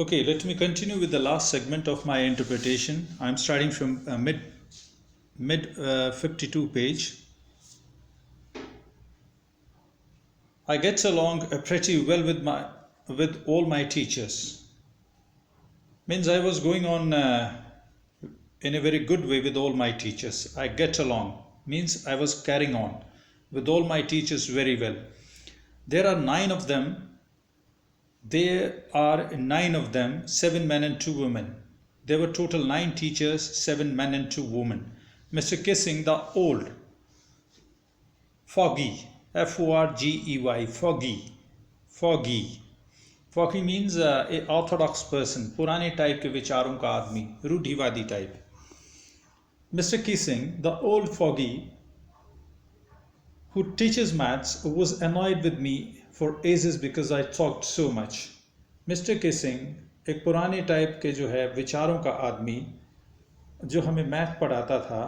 Okay, let me continue with the last segment of my interpretation. I'm starting from mid 52 page. I get along pretty well with all my teachers. Means I was going on in a very good way with all my teachers. I get along means I was carrying on with all my teachers very well. There are 9 of them, 7 men and 2 women. There were total 9 teachers, 7 men and 2 women. Mr. Kissing, the old, foggy, F-O-R-G-E-Y, foggy. Foggy means a orthodox person, पुराने type के विचारों का आदमी, रूढ़िवादी type. Mr. Kissing, the old foggy, who teaches maths, was annoyed with me for ages because I talked so much. Mr. Kissing, एक पुराने type के जो है विचारों का आदमी जो हमें मैथ पढ़ाता था,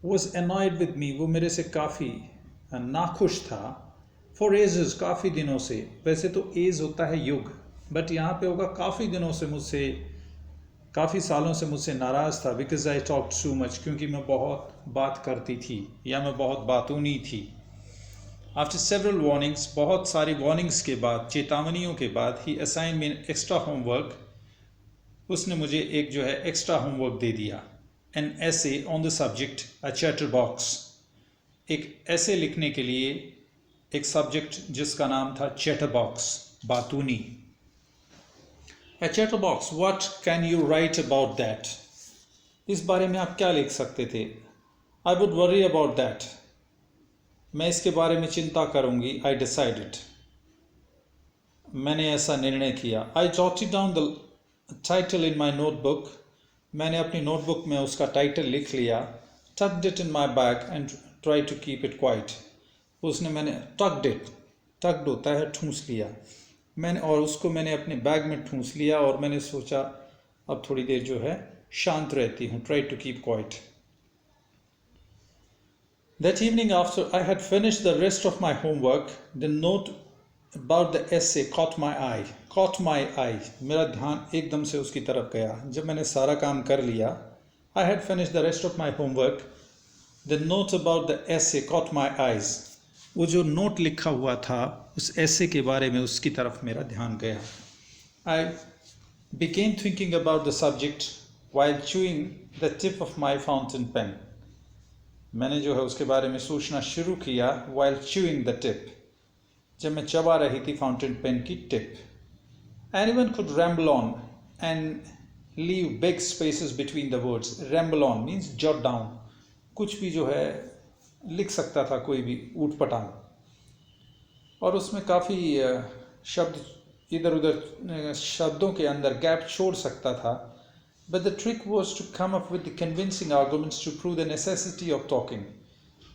was annoyed with me, वो मेरे से काफ़ी नाखुश था. for ages, काफ़ी दिनों से. वैसे तो एज होता है युग, बट यहाँ पे होगा काफ़ी दिनों से मुझसे, काफ़ी सालों से मुझसे नाराज़ था. Because I talked so much, क्योंकि मैं बहुत बात करती थी या मैं बहुत बातूनी थी. आफ्टर सेवरल वार्निंग्स, बहुत सारी वार्निंग्स के बाद, चेतावनियों के बाद, ही असाइन मी एक्स्ट्रा होमवर्क, उसने मुझे एक जो है एक्स्ट्रा होमवर्क दे दिया. एन ऐसे on the subject a chatter box, एक ऐसे लिखने के लिए एक सब्जेक्ट जिसका नाम था चैटर बॉक्स, बातूनी. A chatterbox, what can you write about that? इस बारे में आप क्या लिख सकते थे? I would worry about that. मैं इसके बारे में चिंता करूंगी. I decided. मैंने ऐसा निर्णय किया. I jotted down the title in my notebook. मैंने अपनी नोटबुक में उसका टाइटल लिख लिया. Tucked it in my bag and tried to keep it quiet. मैंने tucked होता है ठूंस लिया. और उसको मैंने अपने बैग में ठूंस लिया और मैंने सोचा अब थोड़ी देर जो है शांत रहती हूँ. Try to keep quiet. That evening, after I had finished the rest of my homework, the note about the essay caught my eye. मेरा ध्यान एकदम से उसकी तरफ गया. जब मैंने सारा काम कर लिया, I had finished the rest of my homework, the note about the essay caught my eyes. वो जो नोट लिखा हुआ था उस ऐसे के बारे में, उसकी तरफ मेरा ध्यान गया. I began thinking about the subject while chewing the tip of my fountain pen. मैंने जो है उसके बारे में सोचना शुरू किया while chewing the tip, जब मैं चबा रही थी फाउंटेन पेन की tip. Anyone could ramble on and leave big spaces between the words. Ramble on means jot down. कुछ भी जो है लिख सकता था, कोई भी ऊटपटांग, और उसमें काफ़ी शब्द इधर उधर शब्दों के अंदर गैप छोड़ सकता था. But the trick was to come up with convincing arguments to prove the necessity of talking.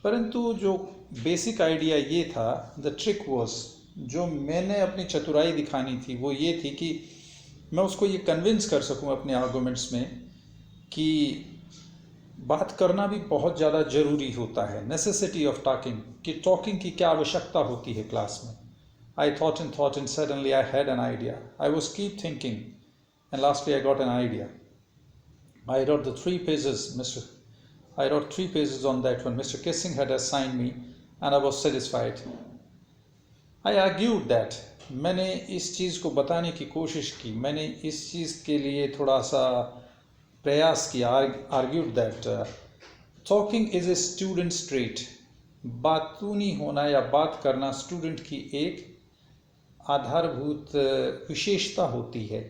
परंतु जो बेसिक आइडिया ये था, द ट्रिक वॉज, जो मैंने अपनी चतुराई दिखानी थी वो ये थी कि मैं उसको ये कन्विंस कर सकूं अपने आर्गुमेंट्स में कि बात करना भी बहुत ज़्यादा ज़रूरी होता है. नेसेसिटी ऑफ टॉकिंग, कि टॉकिंग की क्या आवश्यकता होती है क्लास में. I thought and suddenly I had an idea. I was keep thinking and lastly I got an idea. I wrote 3 pages on that when Mr. Kissing had assigned me and I was satisfied. I argued that, मैंने इस चीज़ को बताने की कोशिश की, मैंने इस चीज़ के लिए थोड़ा सा प्रयास किया. argued that talking is a student's trait. बातूनी होना या बात करना स्टूडेंट की एक आधारभूत विशेषता होती है.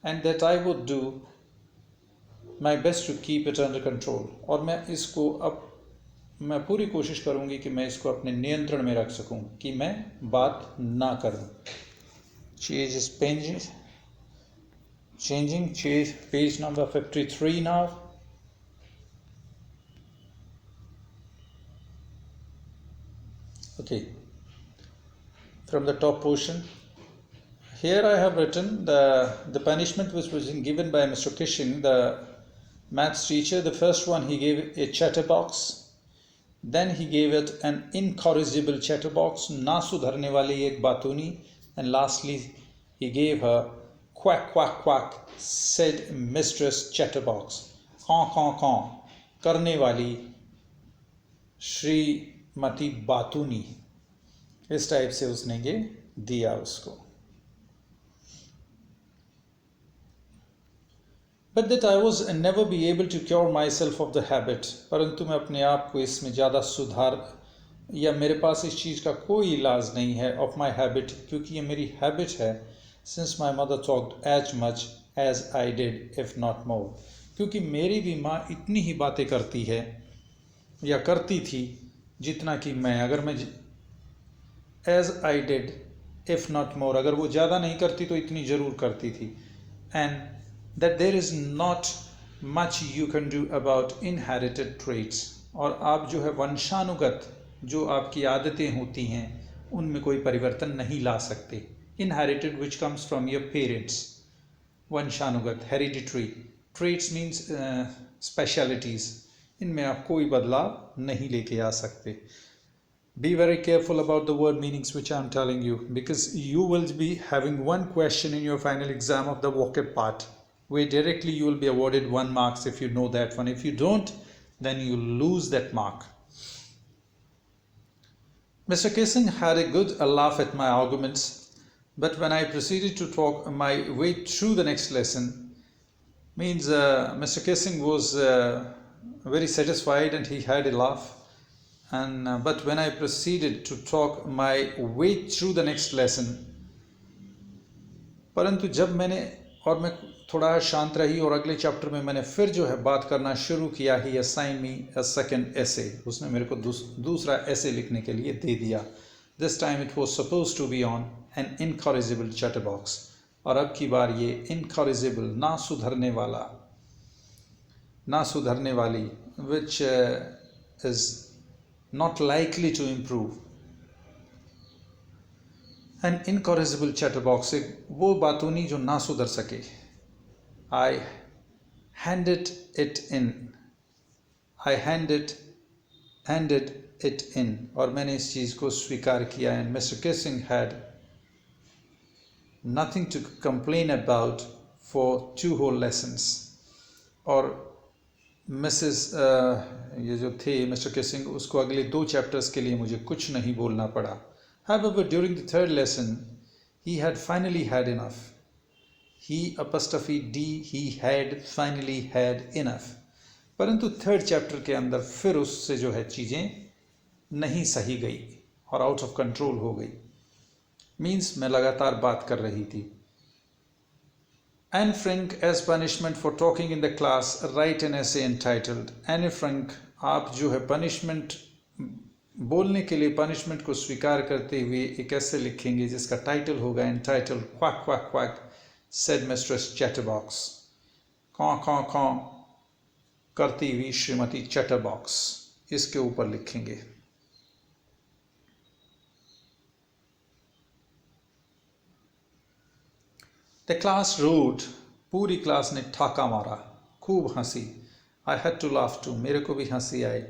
and that I would do my best to keep it under control. और मैं पूरी कोशिश करूँगी कि मैं इसको अपने नियंत्रण में रख सकूँ, कि मैं बात ना करूँ. Changing page number 53 now. Okay, from the top portion. Here I have written the punishment which was given by Mr. Kissing, the maths teacher. The first one, he gave a chatterbox. Then he gave it an incorrigible chatterbox, ना सुधरने वाली एक बातूनी. And lastly, he gave her Quack, quack, quack, said Mistress Chatterbox. Caw, caw, caw, करने वाली श्रीमती बातूनी. इस type से उसने ये दिया उसको. But that I was never be able to cure myself of the habit. परंतु मैं अपने आप को इसमें ज़्यादा सुधार या मेरे पास इस चीज़ का कोई इलाज नहीं है of my habit, क्योंकि ये मेरी हैबिट है. Since my mother talked as much as I did, if not more. क्योंकि मेरी भी माँ इतनी ही बातें करती है या करती थी जितना कि मैं. अगर मैं as I did, if not more, अगर वो ज़्यादा नहीं करती तो इतनी ज़रूर करती थी. And that there is not much you can do about inherited traits. और आप जो है वंशानुगत जो आपकी आदतें होती हैं उनमें कोई परिवर्तन नहीं ला सकते. Inherited which comes from your parents. वंशानुगत hereditary. Traits means specialities. इनमें आप कोई बदलाव नहीं लेके आ सकते. Be very careful about the word meanings which I am telling you, because you will be having one question in your final exam of the vocab part, where directly you will be awarded 1 marks if you know that one. If you don't, then you lose that mark. Mr. Kissing had a good laugh at my arguments, but when I proceeded to talk my way through the next lesson, means Mr. Kissing was very satisfied and he had a laugh. And but when I proceeded to talk my way through the next lesson, परंतु जब मैंने और मैं थोड़ा शांत रही और अगले चैप्टर में मैंने फिर जो है बात करना शुरू किया, ही असाइन मी अ सेकंड एसे. उसने मेरे को दूसरा एसे लिखने के लिए दे दिया. This time it was suppose to be on an incorrigible chatterbox. और अब की बार ये इनकॉरिजिबल, ना सुधरने वाली, which is not likely to improve. An incorrigible chatterbox, वो बातूनी जो ना सुधर सके. I handed it in, और मैंने इस चीज़ को स्वीकार किया. And Mr. Kissing had nothing to complain about for 2 whole lessons. और मिसेस ये जो थे मिस्टर किसिंग, उसको अगले 2 चैप्टर्स के लिए मुझे कुछ नहीं बोलना पड़ा. However, during the 3rd lesson, he had finally had enough. He had finally had enough. परंतु 3rd चैप्टर के अंदर फिर उससे जो है चीज़ें नहीं सही गई और आउट ऑफ कंट्रोल हो गई. मीन्स मैं लगातार बात कर रही थी. Anne Frank, as punishment for talking in the class, write an essay entitled. Anne Frank, आप जो है पनिशमेंट, बोलने के लिए पनिशमेंट को स्वीकार करते हुए एक ऐसे लिखेंगे जिसका टाइटल होगा entitled quack quack quack said mistress chatterbox. कॉ कॉ कॉ करती हुई श्रीमती चैटरबॉक्स, इसके ऊपर लिखेंगे. The class roared. पूरी क्लास ने ठाका मारा, खूब हंसी. I had to laugh too. मेरे को भी हंसी आई.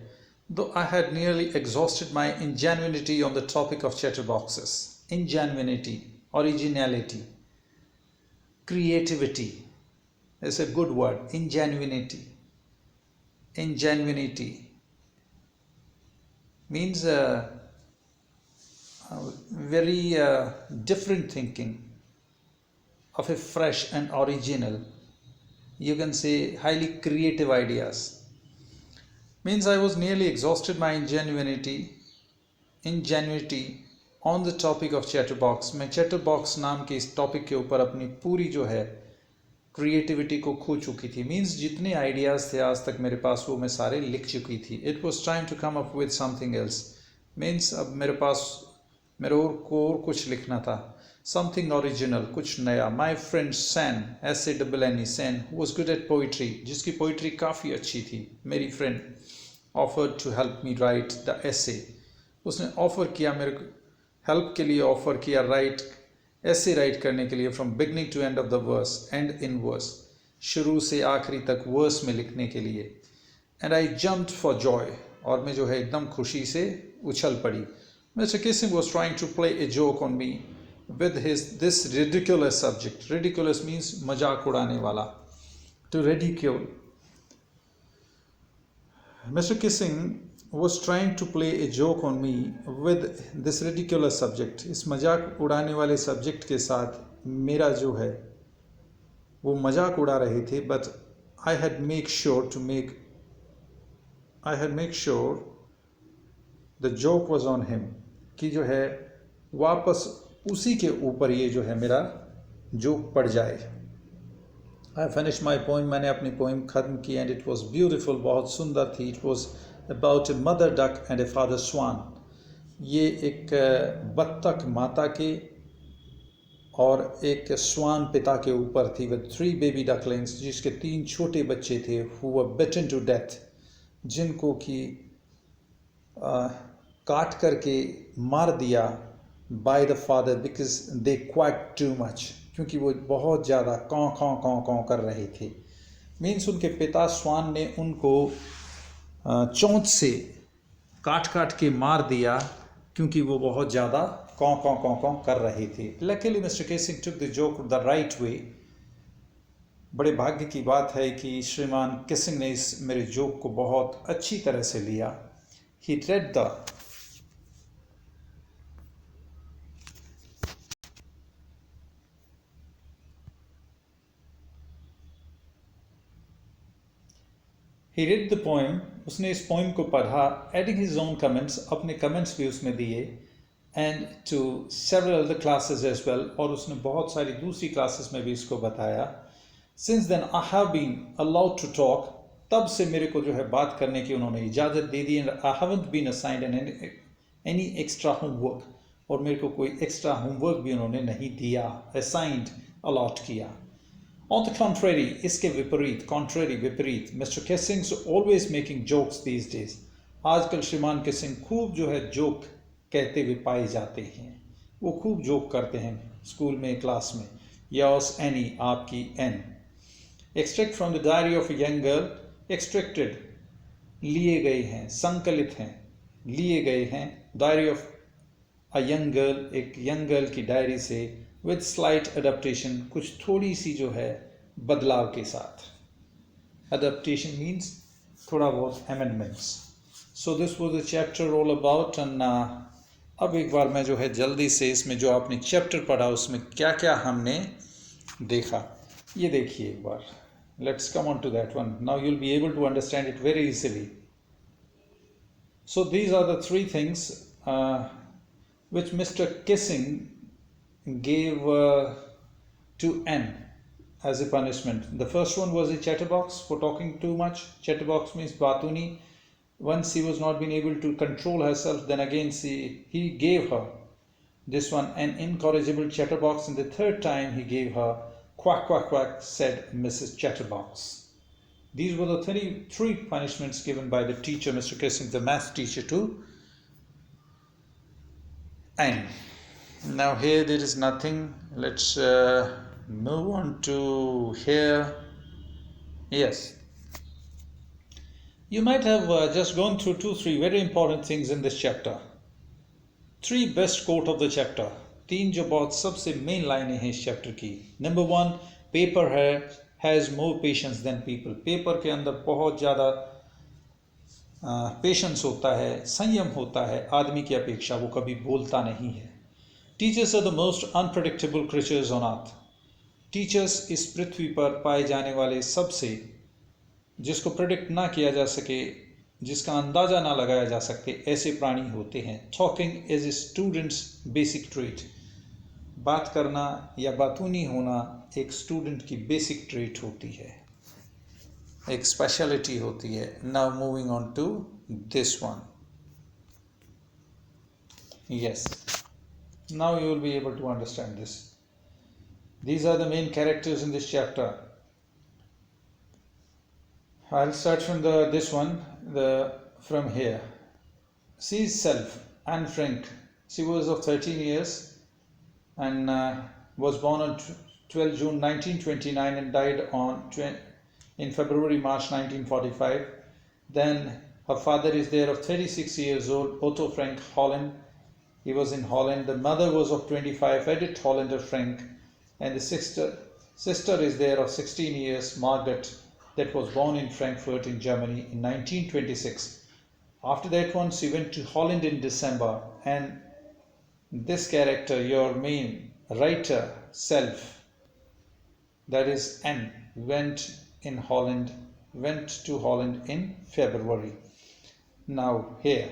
Though I had nearly exhausted my ingenuity on the topic of chatterboxes. Ingenuity, originality, creativity is a good word. Ingenuity means very different thinking, of a fresh and original, you can say highly creative ideas. Means I was nearly exhausted my ingenuity on the topic of chatterbox. मैं chatterbox नाम के इस topic के ऊपर अपनी पूरी जो है क्रिएटिविटी को खो चुकी थी. मीन्स जितने आइडियाज़ थे आज तक मेरे पास वो मैं सारे लिख चुकी थी. It was time to come up with something else. Means अब मेरे और कुछ लिखना था. समथिंग ओरिजिनल, कुछ नया. My friend Sanne, SANNE, Sanne, who was good at poetry, जिसकी पोइट्री काफ़ी अच्छी थी, मेरी friend, offered to help me write the essay. उसने ऑफ़र किया मेरे को, हेल्प के लिए ऑफ़र किया ऐसे राइट करने के लिए, from beginning to end of the verse, and in verse, शुरू से आखिरी तक वर्स में लिखने के लिए. And I jumped for joy, और मैं जो है एकदम खुशी से उछल पड़ी. Mister Keesing was trying to play a joke on me. with this ridiculous subject. Ridiculous means मजाक उड़ाने वाला. To ridicule. Mr. Kissing was trying to play a joke on me with this ridiculous subject. इस मजाक उड़ाने वाले subject के साथ मेरा जो है वो मजाक उड़ा रहे थे. But I had make sure the joke was on him, कि जो है वापस उसी के ऊपर ये जो है मेरा जोक पड़ जाए. I finished my poem. मैंने अपनी पोइम ख़त्म की and it was beautiful. बहुत सुंदर थी. It was about a mother duck and a father swan. ये एक बत्तख माता के और एक स्वान पिता के ऊपर थी. with 3 baby ducklings, जिसके 3 छोटे बच्चे थे, who were bitten to death, जिनको कि काट करके मार दिया by the father because they quacked too much, क्योंकि वो बहुत ज़्यादा कौं कौं कौं कौं कर रहे थे. मीन्स उनके पिता स्वान ने उनको चोंच से काट काट के मार दिया क्योंकि वो बहुत ज़्यादा कौं कौं कौं कौं कर रहे थे. Luckily Mr. Kissing took the joke the right way. बड़े भाग्य की बात है कि श्रीमान किसिंग ने इस मेरे जोक को बहुत अच्छी तरह से लिया. He read the poem. उसने इस पोइम को पढ़ा, adding his own comments, अपने कमेंट्स भी उसमें दिए, and to several other classes as well, और उसने बहुत सारी दूसरी क्लासेस में भी इसको बताया. Since then I have been allowed to talk. तब से मेरे को जो है बात करने की उन्होंने इजाज़त दे दी. and I haven't been assigned any extra homework, और मेरे को कोई एक्स्ट्रा होमवर्क भी उन्होंने नहीं दिया, assigned, allot किया. On the contrary, इसके विपरीत, contrary विपरीत, Mr. Kissing's always making jokes these days. आजकल श्रीमान किसिंग खूब जो है जोक कहते हुए पाए जाते हैं. वो खूब जोक करते हैं स्कूल में, क्लास में. Yours any, आपकी N. Extract from the diary of a young girl. Extracted, लिए गए हैं, संकलित हैं, लिए गए हैं. Diary of a young girl, एक young girl की डायरी से, with slight adaptation, कुछ थोड़ी सी जो है बदलाव के साथ. Adaptation means थोड़ा बहुत amendments. So this was the chapter all about. and अब एक बार मैं जो है जल्दी से इसमें जो आपने चैप्टर पढ़ा उसमें क्या क्या हमने देखा ये देखिए एक बार. Let's come on to that one. Now you'll be able to understand it very easily. So these are the 3 things which Mr. Kissing gave to N as a punishment. The first one was a chatterbox for talking too much. Chatterbox means batuni. Once he was not being able to control herself, then again he gave her this one, an incorrigible chatterbox, and the 3rd time he gave her quack quack quack, said Mrs. Chatterbox. These were the 3 punishments given by the teacher, Mr. Kissing, the math teacher, to N. Now here there is nothing. Let's move on to here. Yes, you might have just gone through 2-3 very important things in this chapter. 3 best quote of the chapter. 3 जो बहुत सबसे main लाइनें हैं इस chapter की. Number 1, paper has more patience than people. Paper के अंदर बहुत ज़्यादा पेशेंस होता है, संयम होता है आदमी की अपेक्षा, वो कभी बोलता नहीं है. Teachers are the most unpredictable creatures on earth. Teachers इस पृथ्वी पर पाए जाने वाले सबसे, जिसको प्रेडिक्ट ना किया जा सके, जिसका अंदाज़ा ना लगाया जा सके, ऐसे प्राणी होते हैं. Talking is a students basic trait. बात करना या बातूनी होना एक स्टूडेंट की बेसिक ट्रेट होती है, एक स्पेशलिटी होती है. Now moving on to this one. Yes, now you will be able to understand this. These are the main characters in this chapter. I'll start from this one, from here. She's self, Anne Frank. She was of 13 years and was born on 12 June 1929 and died in February March 1945. Then her father is there of 36 years old, Otto Frank Holland. He was in Holland. The mother was of 25, Edith Hollander Frank, and the sister is there of 16 years, Margaret, that was born in Frankfurt in Germany in 1926. After that one, she went to Holland in December, and this character, your main writer self, that is N, went to Holland in February. Now here,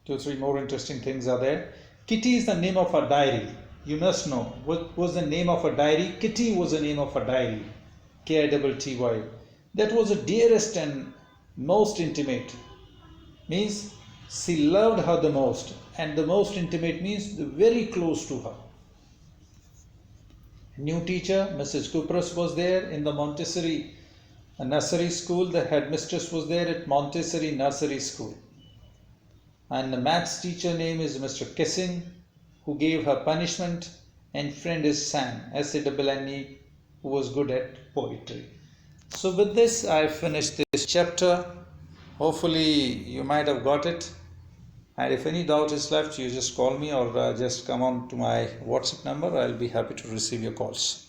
2-3 more interesting things are there. Kitty is the name of a diary. You must know what was the name of a diary. Kitty was the name of a diary. Kitty. That was the dearest and most intimate. Means she loved her the most, and the most intimate means very close to her. New teacher, Mrs. Kupras, was there in the Montessori nursery school. The headmistress was there at Montessori nursery school. And the maths teacher name is Mr. Kissing, who gave her punishment, and friend is Sam, S-A-N-N-E, who was good at poetry. So with this, I finished this chapter. Hopefully you might have got it. And if any doubt is left, you just call me or just come on to my WhatsApp number. I'll be happy to receive your calls.